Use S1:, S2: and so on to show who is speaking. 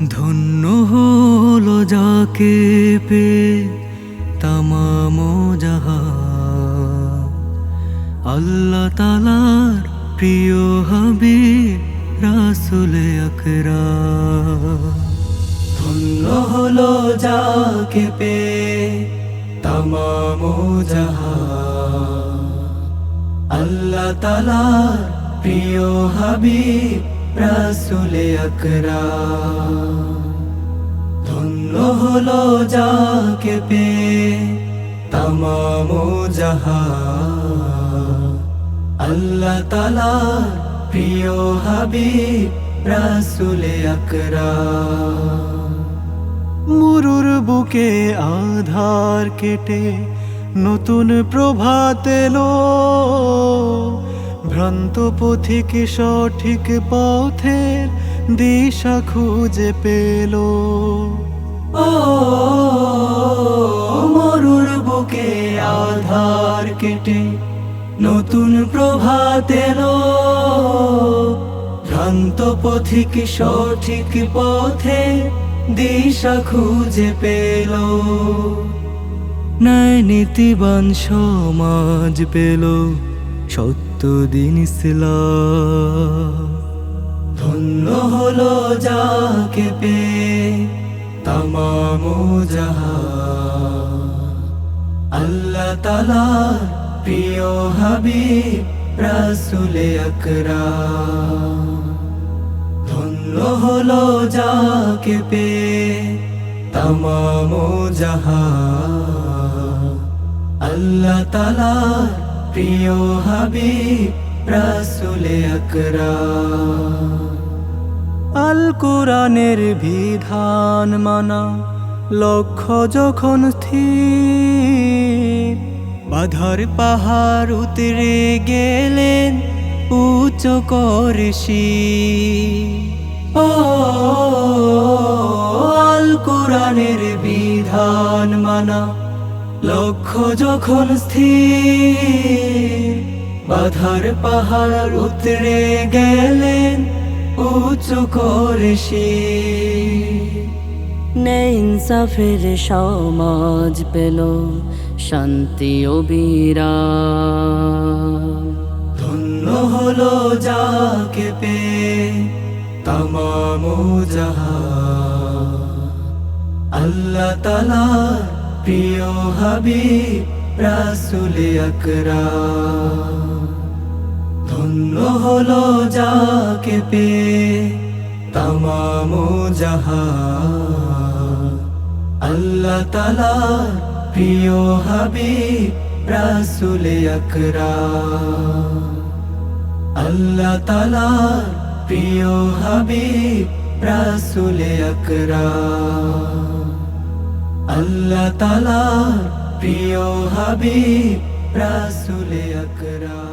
S1: ধন্য হলো যাকে পেয়ে তামাম জাহান, আল্লাহ তাআলার প্রিয় হাবিব রাসূল আকরাম। ধন্য হলো যাকে পেয়ে তামাম জাহান, আল্লাহ তাআলার প্রিয় হাবিব রাসূল আকরাম। ধন্য হলো যাকে পেয়ে তামাম জাহান, আল্লাহ তাআলার প্রিয় হাবিব রাসূল আকরাম। মরুর বুকে আধার কেটে নতুন প্রভাত এলো, ভ্রান্ত পথিক সঠিক পথের দিশা খুঁজে পেল। ও মরুর বুকে আধার কেটে নতুন প্রভাত এলো, ভ্রান্ত পথিক সঠিক পথে দিশা খুঁজে পেল। ন্যায় নীতিবান সমাজ পেল, সত্য দিন ইসলাম। ধন্য হলো যাকে পেয়ে তামাম জাহান, আল্লাহ তাআলার প্রিয় হাবিব রাসূল আকরাম। ধন্য হলো যাকে পেয়ে তামাম জাহান, আল্লাহ তাআলার প্রিয় হাবিব রাসূল আকরাম। আল কোরআনের বিধান মানা লক্ষ্য যখন স্থির, বাধার পাহাড় উতরে গেলেন উচ্চ করে শির। ও আল কোরআনের বিধান মানা লক্ষ্য যখন স্থির, বাধার পাহাড় উতরে গেলেন উচ্চ করে শির।
S2: ন্যায় ইনসাফের সমাজ পেল, শান্তি ও বিরাম।
S1: ধন্য হলো যাকে পেয়ে তামাম জাহান, আল্লাহ তাআলার প্রিয় হাবিব রাসূল আকরাম। ধন্য হলো যাকে পেয়ে তামাম জাহান, আল্লাহ তাআলার প্রিয় হাবিব রাসূল আকরাম। আল্লাহ তাআলার প্রিয় হাবিব রাসূল আকরাম। আল্লাহ তাআলার প্রিয় হাবিব রাসূল আকরাম।